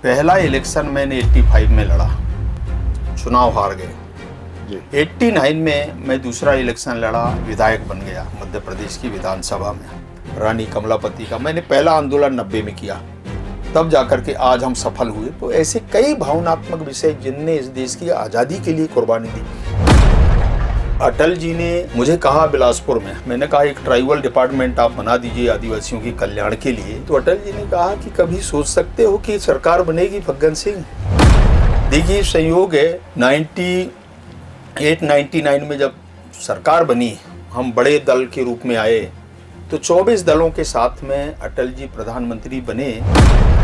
पहला इलेक्शन मैंने 85 में लड़ा, चुनाव हार गए। 89 में मैं दूसरा इलेक्शन लड़ा, विधायक बन गया मध्य प्रदेश की विधानसभा में। रानी कमलापति का मैंने पहला आंदोलन 90 में किया, तब जाकर के आज हम सफल हुए। तो ऐसे कई भावनात्मक विषय जिनने इस देश की आज़ादी के लिए कुर्बानी दी। अटल जी ने मुझे कहा बिलासपुर में, मैंने कहा एक ट्राइबल डिपार्टमेंट आप बना दीजिए आदिवासियों के कल्याण के लिए। तो अटल जी ने कहा कि कभी सोच सकते हो कि सरकार बनेगी फग्गन सिंह? देखिए संयोग है, 98-99 में जब सरकार बनी, हम बड़े दल के रूप में आए, तो 24 दलों के साथ में अटल जी प्रधानमंत्री बने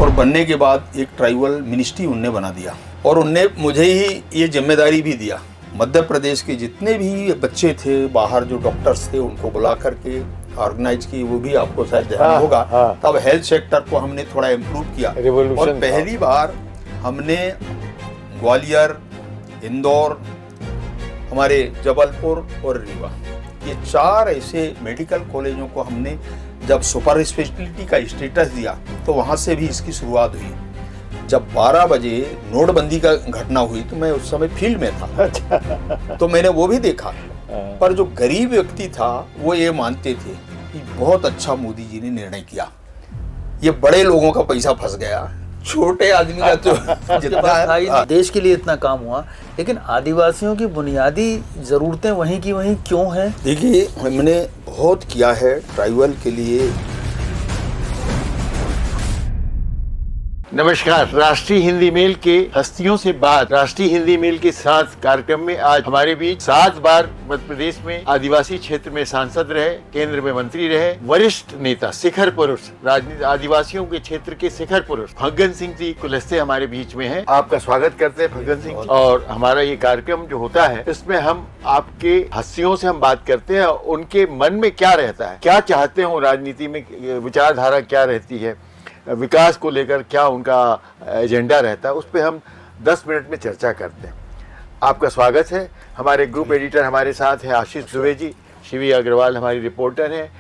और बनने के बाद एक ट्राइबल मिनिस्ट्री उनने बना दिया और उनने मुझे ही ये जिम्मेदारी भी दिया। मध्य प्रदेश के जितने भी बच्चे थे, बाहर जो डॉक्टर्स थे, उनको बुला करके ऑर्गेनाइज की, वो भी आपको शायद ध्यान होगा। तब हेल्थ सेक्टर को हमने थोड़ा इम्प्रूव किया और पहली बार हमने ग्वालियर, इंदौर, हमारे जबलपुर और रीवा, ये 4 ऐसे मेडिकल कॉलेजों को हमने जब सुपर स्पेशलिटी का स्टेटस दिया, तो वहाँ से भी इसकी शुरुआत हुई। जब 12 बजे नोटबंदी का घटना हुई तो मैं उस समय फील्ड में था, तो मैंने वो भी देखा। पर जो गरीब व्यक्ति था वो ये मानते थे कि बहुत अच्छा मोदी जी ने निर्णय किया, ये बड़े लोगों का पैसा फंस गया, छोटे आदमी का तो जितना देश के लिए इतना काम हुआ, लेकिन आदिवासियों की बुनियादी जरूरतें वहीं की वहीं क्यों हैं? देखिए हमने बहुत किया है ट्राइबल के लिए। नमस्कार, राष्ट्रीय हिंदी मेल के हस्तियों से बात, राष्ट्रीय हिंदी मेल के साथ कार्यक्रम में आज हमारे बीच 7 बार मध्य प्रदेश में आदिवासी क्षेत्र में सांसद रहे, केंद्र में मंत्री रहे, वरिष्ठ नेता, शिखर पुरुष, राजनीति आदिवासियों के क्षेत्र के शिखर पुरुष फग्गन सिंह जी कुलस्ते हमारे बीच में हैं। आपका स्वागत करते हैं फग्गन सिंह। और हमारा ये कार्यक्रम जो होता है, इसमें हम आपके हस्तियों से हम बात करते हैं, उनके मन में क्या रहता है, क्या चाहते हो राजनीति में, विचारधारा क्या रहती है, विकास को लेकर क्या उनका एजेंडा रहता है, उस पर हम 10 मिनट में चर्चा करते हैं। आपका स्वागत है। हमारे ग्रुप एडिटर हमारे साथ हैं आशीष दुबे जी, शिवी अग्रवाल हमारी रिपोर्टर हैं,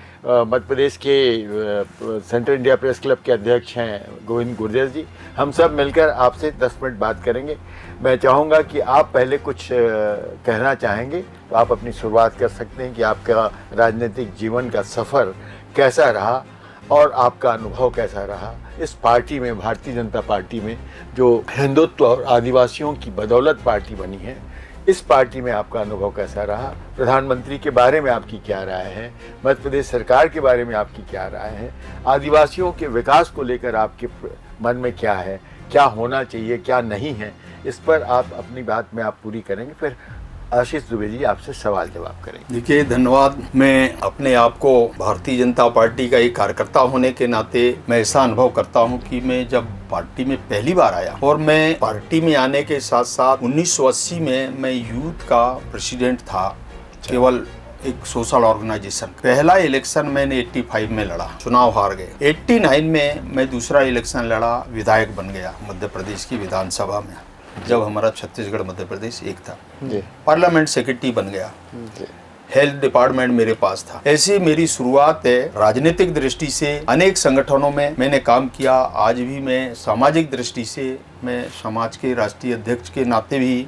मध्य प्रदेश के सेंट्रल इंडिया प्रेस क्लब के अध्यक्ष हैं गोविंद गुर्जर जी। हम सब मिलकर आपसे 10 मिनट बात करेंगे। मैं चाहूँगा कि आप पहले कुछ कहना चाहेंगे तो आप अपनी शुरुआत कर सकते हैं कि आपका राजनीतिक जीवन का सफ़र कैसा रहा और आपका अनुभव कैसा रहा इस पार्टी में, भारतीय जनता पार्टी में, जो हिंदुत्व और आदिवासियों की बदौलत पार्टी बनी है। इस पार्टी में आपका अनुभव कैसा रहा? प्रधानमंत्री के बारे में आपकी क्या राय है? मध्य प्रदेश सरकार के बारे में आपकी क्या राय है? आदिवासियों के विकास को लेकर आपके मन में क्या है, क्या होना चाहिए, क्या नहीं है, इस पर आप अपनी बात में आप पूरी करेंगे। फिर आशीष दुबे जी आपसे सवाल जवाब करेंगे। देखिए धन्यवाद। मैं अपने आप को भारतीय जनता पार्टी का एक कार्यकर्ता होने के नाते मैं ऐसा अनुभव करता हूं कि मैं जब पार्टी में पहली बार आया, और मैं पार्टी में आने के साथ साथ 1980 में मैं यूथ का प्रेसिडेंट था, केवल एक सोशल ऑर्गेनाइजेशन। पहला इलेक्शन मैंने 85 में लड़ा, चुनाव हार गए। 89 में मैं दूसरा इलेक्शन लड़ा, विधायक बन गया मध्य प्रदेश की विधानसभा में, जब हमारा छत्तीसगढ़ मध्य प्रदेश एक था। पार्लियामेंट सेक्रेटरी बन गया, हेल्थ डिपार्टमेंट मेरे पास था। ऐसी मेरी शुरुआत है। राजनीतिक दृष्टि से अनेक संगठनों में मैंने काम किया। आज भी मैं सामाजिक दृष्टि से, मैं समाज के राष्ट्रीय अध्यक्ष के नाते भी,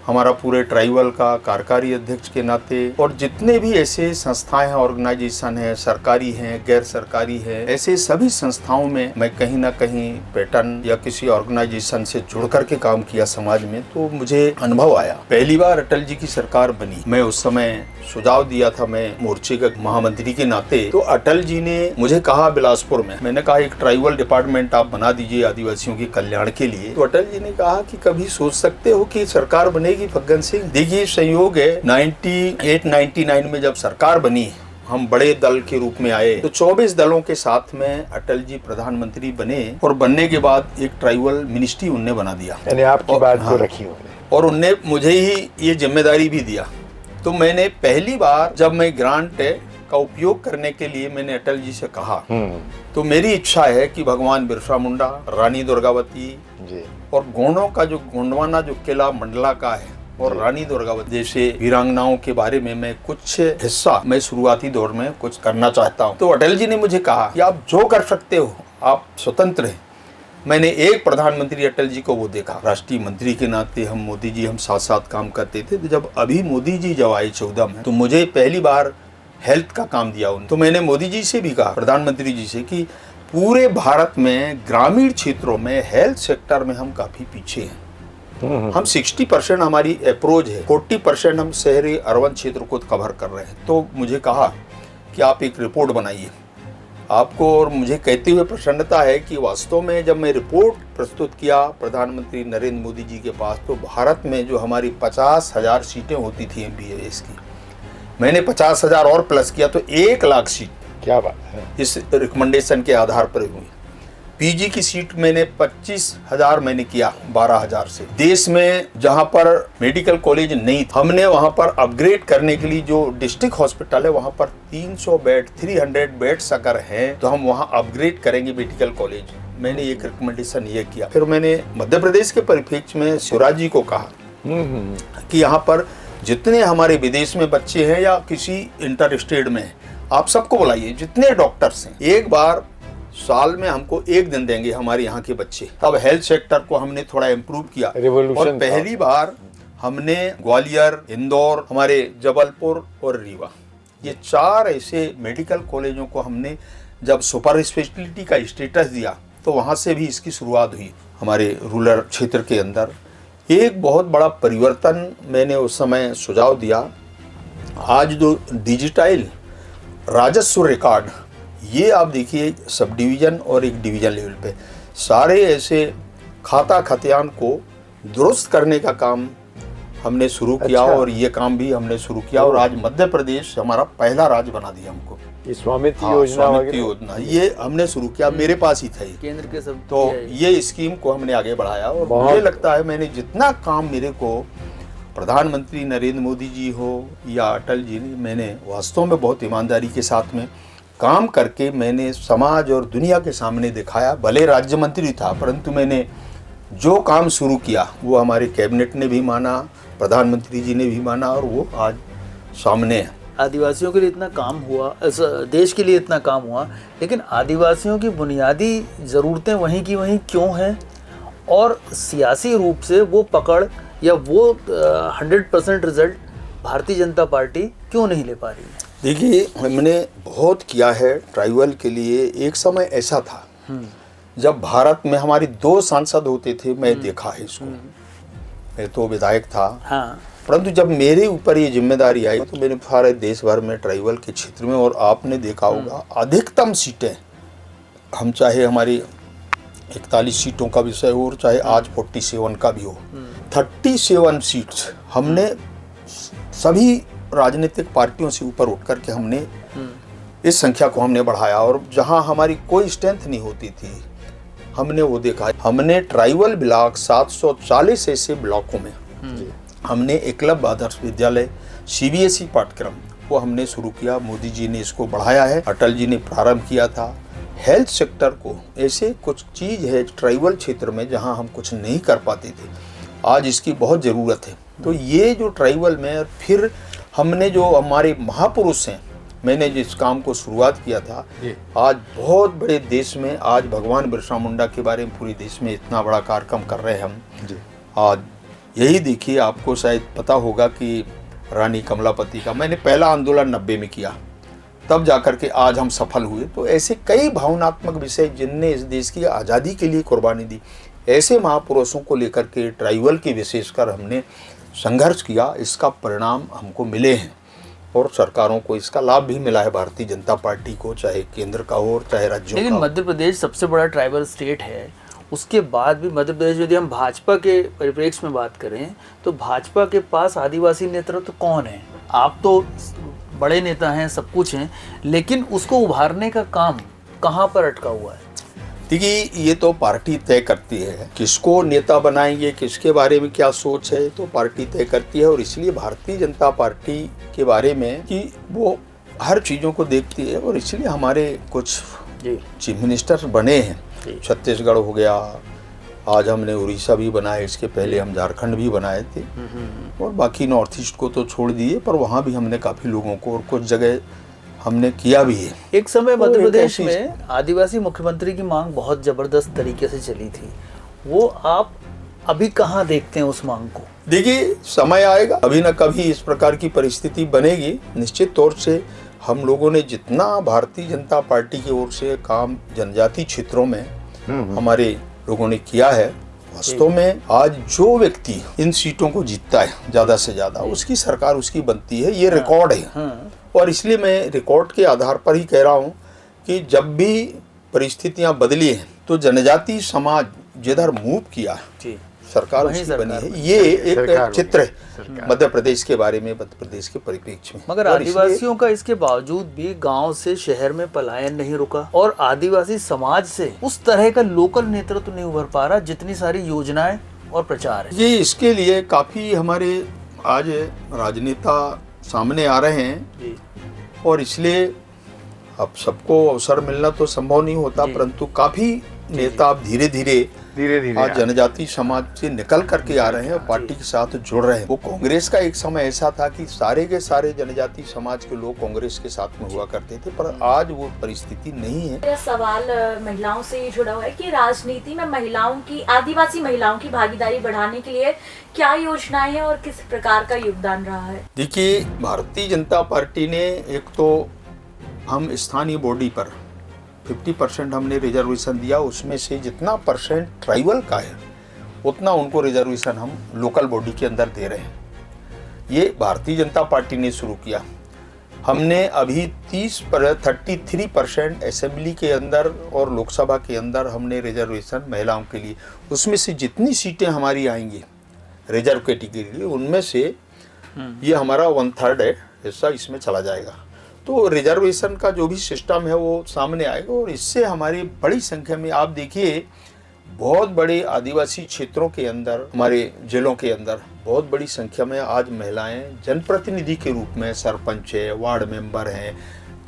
हमारा पूरे ट्राइबल का कार्यकारी अध्यक्ष के नाते, और जितने भी ऐसे संस्थाएं हैं, ऑर्गेनाइजेशन है, सरकारी हैं, गैर सरकारी है, ऐसे सभी संस्थाओं में मैं कहीं ना कहीं पैटर्न या किसी ऑर्गेनाइजेशन से जुड़ करके काम किया समाज में। तो मुझे अनुभव आया। पहली बार अटल जी की सरकार बनी, मैं उस समय सुझाव दिया था, मैं मोर्चे का महामंत्री के नाते। तो अटल जी ने मुझे कहा बिलासपुर में, मैंने कहा एक ट्राइबल डिपार्टमेंट आप बना दीजिए आदिवासियों के कल्याण के लिए। तो अटल जी ने कहा कि कभी सोच सकते हो कि सरकार बनेगी फग्गन सिंह? देखिए संयोग है, 98-99 में जब सरकार बनी, हम बड़े दल के रूप में आए, तो 24 दलों के साथ में अटल जी प्रधानमंत्री बने और बनने के बाद एक ट्राइबल मिनिस्ट्री उनने बना दिया। यानी आपकी बात को रखी उन्होंने, और उनने मुझे ही ये जिम्मेदारी भी दिया। तो मैंने पहली बार जब मैं ग्रांट का उपयोग करने के लिए मैंने अटल जी से कहा, तो मेरी इच्छा है कि भगवान बिरसा मुंडा, रानी दुर्गावती और गोंडों का जो गोंडवाना जो किला मंडला का है और रानी दुर्गावती जैसे वीरांगनाओं के बारे में मैं कुछ हिस्सा मैं शुरुआती दौर में कुछ करना चाहता हूँ। तो अटल जी ने मुझे कहा कि आप जो कर सकते हो, आप स्वतंत्र हैं, मैंने एक प्रधानमंत्री अटल जी को वो देखा, राष्ट्रीय मंत्री के नाते हम मोदी जी हम साथ साथ काम करते थे। तो जब अभी मोदी जी जब आए 14 में, तो मुझे पहली बार हेल्थ का काम दिया उन्होंने। तो मैंने मोदी जी से भी कहा, प्रधानमंत्री जी से, कि पूरे भारत में ग्रामीण क्षेत्रों में हेल्थ सेक्टर में हम काफी पीछे हैं। हम 60% हमारी अप्रोच है, 40% हम शहरी अर्बन क्षेत्र को कवर कर रहे हैं। तो मुझे कहा कि आप एक रिपोर्ट बनाइए। आपको और मुझे कहते हुए प्रसन्नता है कि वास्तव में जब मैं रिपोर्ट प्रस्तुत किया प्रधानमंत्री नरेंद्र मोदी जी के पास, तो भारत में जो हमारी 50,000 सीटें होती थी MBBS की, मैंने 50,000 और प्लस किया तो 1 लाख सीट, क्या बात है, इस रिकमेंडेशन के आधार पर हुई। PG की सीट मैंने 25,000 मैंने किया 12,000 से। देश में जहां पर मेडिकल कॉलेज नहीं था, हमने वहां पर अपग्रेड करने के लिए जो डिस्ट्रिक्ट हॉस्पिटल है वहां पर 300 बेड 300 बेड्स अगर हैं तो हम वहां अपग्रेड करेंगे मेडिकल कॉलेज। मैंने एक रिकमेंडेशन ये किया। फिर मैंने मध्य प्रदेश के परिप्रेक्ष्य में शिवराज जी को कहा कि यहाँ पर जितने हमारे विदेश में बच्चे हैं या किसी इंटर स्टेट में, आप सबको बुलाइए, जितने डॉक्टर्स हैं, एक बार साल में हमको 1 दिन देंगे हमारे यहाँ के बच्चे। तब हेल्थ सेक्टर को हमने थोड़ा इम्प्रूव किया और पहली बार हमने ग्वालियर, इंदौर, हमारे जबलपुर और रीवा, ये 4 ऐसे मेडिकल कॉलेजों को हमने जब सुपर स्पेशलिटी का स्टेटस दिया, तो वहाँ से भी इसकी शुरुआत हुई हमारे रूरल क्षेत्र के अंदर। एक बहुत बड़ा परिवर्तन मैंने उस समय सुझाव दिया। आज जो डिजिटाइल राजस्व रिकॉर्ड, ये आप देखिए सब डिवीज़न और एक डिवीज़न लेवल पे सारे ऐसे खाता खतियान को दुरुस्त करने का काम हमने शुरू किया। अच्छा। और ये काम भी हमने शुरू किया और आज मध्य प्रदेश हमारा पहला राज्य बना दिया हमको। ये स्वामित्व हाँ, योजना स्वामित्व वगैरह योजना ये हमने शुरू किया, मेरे पास ही था ये। केंद्र के सब तो ये स्कीम को हमने आगे बढ़ाया और बहुत- मुझे लगता है मैंने जितना काम मेरे को प्रधानमंत्री नरेंद्र मोदी जी हो या अटल जी ने, मैंने वास्तव में बहुत ईमानदारी के साथ में काम करके मैंने समाज और दुनिया के सामने दिखाया। भले राज्य मंत्री था, परंतु मैंने जो काम शुरू किया वो हमारे कैबिनेट ने भी माना, प्रधानमंत्री जी ने भी माना और वो आज सामने है। आदिवासियों के लिए इतना काम हुआ, देश के लिए इतना काम हुआ, लेकिन आदिवासियों की बुनियादी ज़रूरतें वहीं की वहीं क्यों हैं? और सियासी रूप से वो पकड़ या वो 100% रिजल्ट भारतीय जनता पार्टी क्यों नहीं ले पा रही है? देखिए, हमने बहुत किया है ट्राइबल के लिए। एक समय ऐसा था जब भारत में हमारी 2 सांसद होते थे, मैं देखा है इसको, मैं तो विधायक था। हाँ, परंतु जब मेरे ऊपर ये जिम्मेदारी आई तो मैंने सारे देश भर में ट्राइबल के क्षेत्र में, और आपने देखा होगा अधिकतम सीटें, हम चाहे हमारी 41 सीटों का विषय हो और चाहे आज 47 का भी हो, 37 सीट्स हमने सभी राजनीतिक पार्टियों से ऊपर उठ करके हमने इस संख्या को हमने बढ़ाया। और जहां हमारी कोई स्ट्रेंथ नहीं होती थी, हमने वो देखा। हमने ट्राइबल ब्लॉक 740 ऐसे ब्लॉकों में हमने एकलव्य आदर्श विद्यालय CBSE पाठ्यक्रम वो हमने शुरू किया। मोदी जी ने इसको बढ़ाया है, अटल जी ने प्रारंभ किया था। हेल्थ सेक्टर को ऐसे कुछ चीज़ है ट्राइबल क्षेत्र में जहां हम कुछ नहीं कर पाते थे, आज इसकी बहुत ज़रूरत है। तो ये जो ट्राइबल में फिर हमने जो हमारे महापुरुष हैं, मैंने जिस काम को शुरुआत किया था, आज बहुत बड़े देश में आज भगवान बिरसा मुंडा के बारे में पूरे देश में इतना बड़ा कार्यक्रम कर रहे हैं हम। आज यही देखिए, आपको शायद पता होगा कि रानी कमलापति का मैंने पहला आंदोलन 90 में किया, तब जाकर के आज हम सफल हुए। तो ऐसे कई भावनात्मक विषय जिनने इस देश की आज़ादी के लिए कुर्बानी दी, ऐसे महापुरुषों को लेकर के ट्राइबल की विशेषकर हमने संघर्ष किया। इसका परिणाम हमको मिले हैं और सरकारों को इसका लाभ भी मिला है, भारतीय जनता पार्टी को, चाहे केंद्र का हो और चाहे राज्यों का। लेकिन मध्य प्रदेश सबसे बड़ा ट्राइबल स्टेट है, उसके बाद भी मध्य प्रदेश, यदि हम भाजपा के परिप्रेक्ष्य में बात करें तो भाजपा के पास आदिवासी नेतृत्व कौन है? आप तो बड़े नेता हैं, सब कुछ हैं, लेकिन उसको उभारने का काम कहाँ पर अटका हुआ है? देखिए, ये तो पार्टी तय करती है किसको नेता बनाएंगे, किसके बारे में क्या सोच है, तो पार्टी तय करती है। और इसलिए भारतीय जनता पार्टी के बारे में कि वो हर चीज़ों को देखती है, और इसलिए हमारे कुछ चीफ मिनिस्टर बने हैं। छत्तीसगढ़ हो गया, आज हमने उड़ीसा भी बनाया, इसके पहले हम झारखंड भी बनाए थे, और बाकी नॉर्थ ईस्ट को तो छोड़ दिए, पर वहाँ भी हमने काफ़ी लोगों को, और कुछ जगह हमने किया भी है। एक समय तो मध्य एक प्रदेश ऐसी- में आदिवासी मुख्यमंत्री की मांग बहुत जबरदस्त तरीके से चली थी, वो आप अभी कहाँ देखते हैं उस मांग को? देखिए, समय आएगा, कभी ना कभी इस प्रकार की परिस्थिति बनेगी। निश्चित तौर से हम लोगों ने जितना भारतीय जनता पार्टी की ओर से काम जनजातीय क्षेत्रों में हमारे लोगों ने किया है, वास्तव में आज जो व्यक्ति इन सीटों को जीतता है ज्यादा से ज्यादा, उसकी सरकार उसकी बनती है, ये रिकॉर्ड है। और इसलिए मैं रिकॉर्ड के आधार पर ही कह रहा हूँ कि जब भी परिस्थितियां बदली हैं तो जनजातीय समाज जिधर मूव किया जी, सरकार वहीं उसकी बनी सरकार है। ये सरकार एक चित्र है मध्य प्रदेश के बारे में, मध्य प्रदेश के परिप्रेक्ष्य में। मगर और इसलिए- आदिवासियों का इसके बावजूद भी गांव से शहर में पलायन नहीं रुका और आदिवासी समाज से उस तरह का लोकल नेतृत्व नहीं उभर पा रहा जितनी सारी योजनाएं और प्रचार है। ये इसके लिए काफी हमारे आज राजनेता सामने आ रहे हैं जी, और इसलिए अब सबको अवसर मिलना तो संभव नहीं होता, परंतु काफी नेता अब धीरे धीरे आज जनजातीय समाज से निकल करके आ रहे हैं और पार्टी के साथ जुड़ रहे हैं। वो कांग्रेस का एक समय ऐसा था कि सारे के सारे जनजातीय समाज के लोग कांग्रेस के साथ में हुआ करते थे, पर आज वो परिस्थिति नहीं है। मेरा सवाल महिलाओं से ये जुड़ा हुआ है कि राजनीति में महिलाओं की, आदिवासी महिलाओं की भागीदारी बढ़ाने के लिए क्या योजनाएं हैं और किस प्रकार का योगदान रहा है? देखिए, भारतीय जनता पार्टी ने एक तो हम स्थानीय बॉडी पर 50% हमने रिजर्वेशन दिया, उसमें से जितना परसेंट ट्राइबल का है उतना उनको रिजर्वेशन हम लोकल बॉडी के अंदर दे रहे हैं। ये भारतीय जनता पार्टी ने शुरू किया। हमने अभी 33% असेंबली के अंदर और लोकसभा के अंदर हमने रिजर्वेशन महिलाओं के लिए, उसमें से जितनी सीटें हमारी आएंगी रिजर्व कैटेगरी के लिए, उनमें से ये हमारा 1/3 है हिस्सा इसमें चला जाएगा। तो रिजर्वेशन का जो भी सिस्टम है वो सामने आएगा और इससे हमारी बड़ी संख्या में, आप देखिए बहुत बड़े आदिवासी क्षेत्रों के अंदर, हमारे जिलों के अंदर बहुत बड़ी संख्या में आज महिलाएं जनप्रतिनिधि के रूप में सरपंच है, वार्ड मेंबर हैं,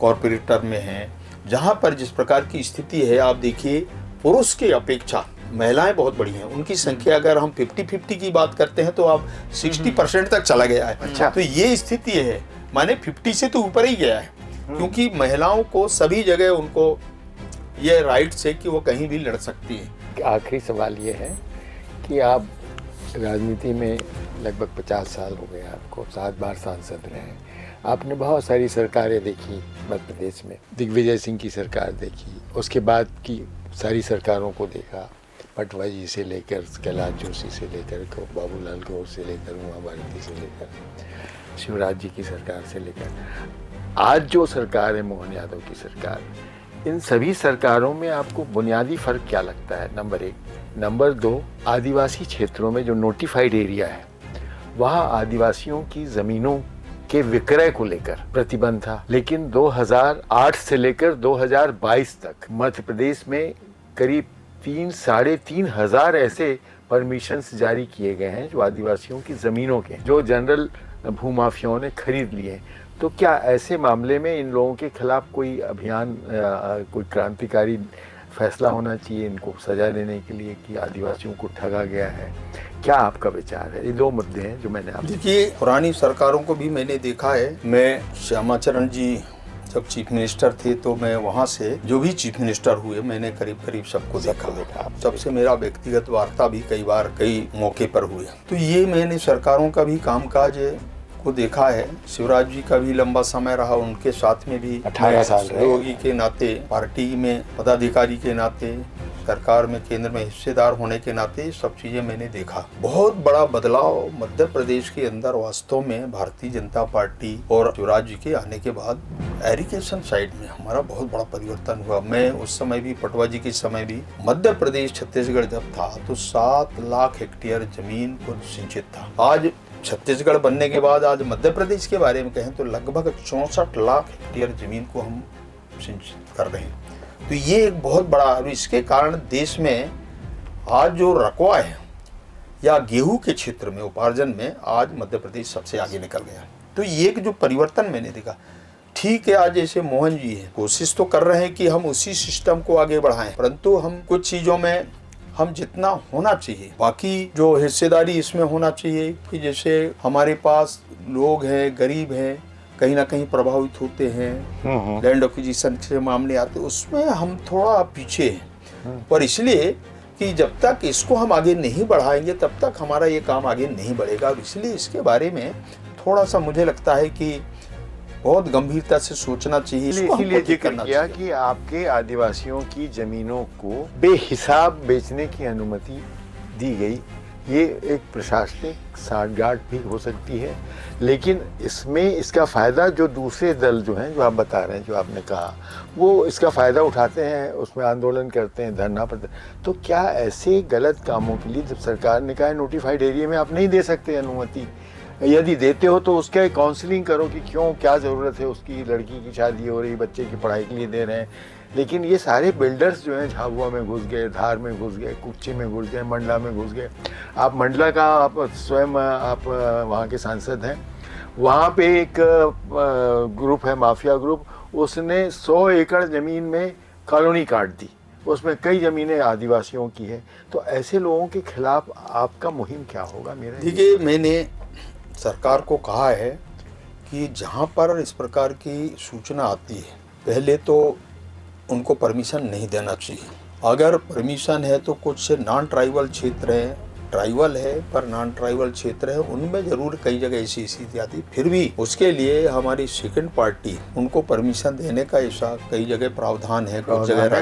कॉरपोरेटर में हैं। जहां पर जिस प्रकार की स्थिति है, आप देखिए पुरुष की अपेक्षा महिलाएं बहुत बड़ी हैं। उनकी संख्या अगर हम 50-50 की बात करते हैं तो अब 60% तक चला गया है। अच्छा। तो ये स्थिति है, माने 50 से तो ऊपर ही गया है, क्योंकि महिलाओं को सभी जगह उनको ये राइट्स है कि वो कहीं भी लड़ सकती है। आखिरी सवाल ये है कि आप राजनीति में लगभग 50 साल हो गए, आपको 7 बार सांसद रहे हैं, आपने बहुत सारी सरकारें देखी मध्य प्रदेश में, दिग्विजय सिंह की सरकार देखी, उसके बाद की सारी सरकारों को देखा, पटवा जी से लेकर कैलाश जोशी से लेकर बाबूलाल गौर से लेकर उमा भारती से लेकर शिवराज जी की सरकार से लेकर आज जो सरकार है मोहन यादव की सरकार, इन सभी सरकारों में आपको बुनियादी फर्क क्या लगता है? नंबर 1। नंबर 2, आदिवासी क्षेत्रों में जो नोटिफाइड एरिया है वहाँ आदिवासियों की ज़मीनों के विक्रय को लेकर प्रतिबंध था, लेकिन 2008 से लेकर 2022 तक मध्य प्रदेश में करीब 3-3.5 हजार ऐसे परमिशंस जारी किए गए हैं जो आदिवासियों की ज़मीनों के, जो जनरल भूमाफियाओं ने खरीद लिए। तो क्या ऐसे मामले में इन लोगों के खिलाफ कोई अभियान, कोई क्रांतिकारी फैसला होना चाहिए इनको सजा देने के लिए कि आदिवासियों को ठगा गया है? क्या आपका विचार है? ये 2 मुद्दे हैं जो मैंने आपसे। देखिए, पुरानी सरकारों को भी मैंने देखा है। मैं श्यामाचरण जी जब चीफ मिनिस्टर थे तो मैं वहाँ से जो भी चीफ मिनिस्टर हुए मैंने करीब करीब सबको देखा। सबसे मेरा व्यक्तिगत वार्ता भी कई बार कई मौके पर हुए। तो ये मैंने सरकारों का भी कामकाज को देखा है। शिवराज जी का भी लंबा समय रहा, उनके साथ में भी 18 साल रहे। सहयोगी के नाते, पार्टी में पदाधिकारी के नाते, सरकार में केंद्र में हिस्सेदार होने के नाते सब चीजें मैंने देखा। बहुत बड़ा बदलाव मध्य प्रदेश के अंदर वास्तव में भारतीय जनता पार्टी और शिवराज जी के आने के बाद एरिगेशन साइड में हमारा बहुत बड़ा परिवर्तन हुआ। मैं उस समय भी, पटवा जी के समय भी, मध्य प्रदेश छत्तीसगढ़ जब था तो 7 लाख हेक्टेयर जमीन को सिंचित था। आज छत्तीसगढ़ बनने के बाद आज मध्य प्रदेश के बारे में कहें तो लगभग 64 लाख हेक्टेयर जमीन को हम सिंचित कर रहे हैं। तो ये एक बहुत बड़ा, और इसके कारण देश में आज जो रकवा है या गेहूं के क्षेत्र में उपार्जन में आज मध्य प्रदेश सबसे आगे निकल गया। तो ये एक जो परिवर्तन मैंने देखा, ठीक है, आज जैसे मोहन जी है, कोशिश तो कर रहे हैं कि हम उसी सिस्टम को आगे बढ़ाएं, परंतु हम कुछ चीज़ों में हम जितना होना चाहिए, बाकी जो हिस्सेदारी इसमें होना चाहिए कि जैसे हमारे पास लोग हैं, गरीब हैं, कहीं ना कहीं प्रभावित होते हैं, लैंड एक्विजिशन के मामले आते हैं, उसमें हम थोड़ा पीछे हैं। पर इसलिए कि जब तक इसको हम आगे नहीं बढ़ाएंगे तब तक हमारा ये काम आगे नहीं बढ़ेगा। और इसलिए इसके बारे में थोड़ा सा मुझे लगता है कि बहुत गंभीरता से सोचना चाहिए। इसीलिए जिक्र किया कि आपके आदिवासियों की जमीनों को बेहिसाब बेचने की अनुमति दी गई। ये एक प्रशासनिक सांठगांठ भी हो सकती है, लेकिन इसमें इसका फ़ायदा जो दूसरे दल जो हैं, जो आप बता रहे हैं, जो आपने कहा, वो इसका फ़ायदा उठाते हैं, उसमें आंदोलन करते हैं, धरना पर। तो क्या ऐसे गलत कामों के लिए जब सरकार ने कहा है नोटिफाइड एरिया में आप नहीं दे सकते अनुमति, यदि देते हो तो उसका काउंसलिंग करो कि क्यों, क्या ज़रूरत है उसकी, लड़की की शादी हो रही, बच्चे की पढ़ाई के लिए दे रहे हैं। लेकिन ये सारे बिल्डर्स जो हैं झाबुआ में घुस गए, धार में घुस गए, कुच्ची में घुस गए, मंडला में घुस गए। आप मंडला का आप स्वयं आप वहाँ के सांसद हैं, वहाँ पे एक ग्रुप है, माफिया ग्रुप, उसने 100 एकड़ ज़मीन में कॉलोनी काट दी, उसमें कई ज़मीनें आदिवासियों की है। तो ऐसे लोगों के खिलाफ आपका मुहिम क्या होगा? मेरा देखिए, मैंने सरकार को कहा है कि जहाँ पर इस प्रकार की सूचना आती है, पहले तो उनको परमिशन नहीं देना चाहिए। अगर परमिशन है तो कुछ नॉन ट्राइबल क्षेत्र है, ट्राइबल है पर नॉन ट्राइबल क्षेत्र है, उनमें जरूर कई जगह ऐसी स्थिति आती, फिर भी उसके लिए हमारी सेकंड पार्टी उनको परमिशन देने का ऐसा कई जगह प्रावधान है, कुछ जगह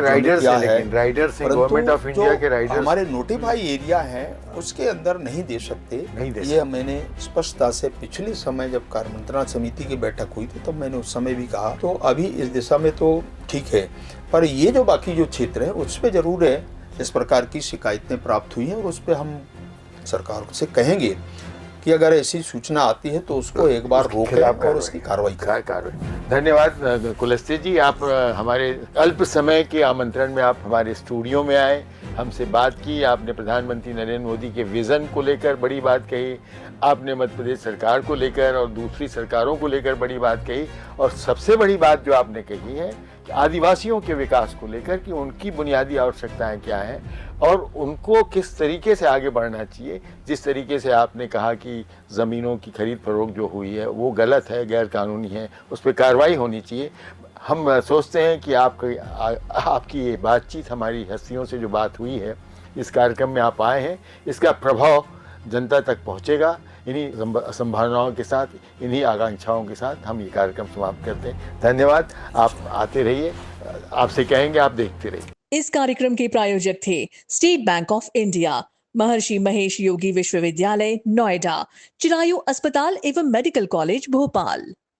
राइडर्स गवर्नमेंट ऑफ इंडिया के राइडर्स हमारे नोटिफाई एरिया है उसके अंदर नहीं दे सकते। ये मैंने स्पष्टता से पिछले समय जब कार्य मंत्रणा समिति की बैठक हुई थी तब मैंने उस समय भी कहा। तो अभी इस दिशा में तो ठीक है, पर ये जो बाकी जो क्षेत्र है उस पर जरूर है इस प्रकार की शिकायतें प्राप्त हुई हैं, और उस पर हम सरकार से कहेंगे कि अगर ऐसी सूचना आती है तो उसको एक बार रोकें और उसकी कार्रवाई करें। धन्यवाद कुलस्ते जी, आप हमारे अल्प समय के आमंत्रण में आप हमारे स्टूडियो में आए, हमसे बात की, आपने प्रधानमंत्री नरेंद्र मोदी के विज़न को लेकर बड़ी बात कही, आपने मध्य प्रदेश सरकार को लेकर और दूसरी सरकारों को लेकर बड़ी बात कही, और सबसे बड़ी बात जो आपने कही है कि आदिवासियों के विकास को लेकर कि उनकी बुनियादी आवश्यकताएं क्या हैं और उनको किस तरीके से आगे बढ़ना चाहिए। जिस तरीके से आपने कहा कि ज़मीनों की खरीद फरोख्त जो हुई है वो गलत है, गैर कानूनी है, उस पर कार्रवाई होनी चाहिए। हम सोचते हैं कि आपकी ये बातचीत, हमारी हस्तियों से जो बात हुई है, इस कार्यक्रम में आप आए हैं, इसका प्रभाव जनता तक पहुंचेगा। इन्हीं संभावनाओं के साथ, इन्हीं आकांक्षाओं के साथ हम ये कार्यक्रम समाप्त करते हैं। धन्यवाद, आप आते रहिए, आपसे कहेंगे आप देखते रहिए। इस कार्यक्रम के प्रायोजक थे स्टेट बैंक ऑफ इंडिया, महर्षि महेश योगी विश्वविद्यालय नोएडा, चिरायु अस्पताल एवं मेडिकल कॉलेज भोपाल।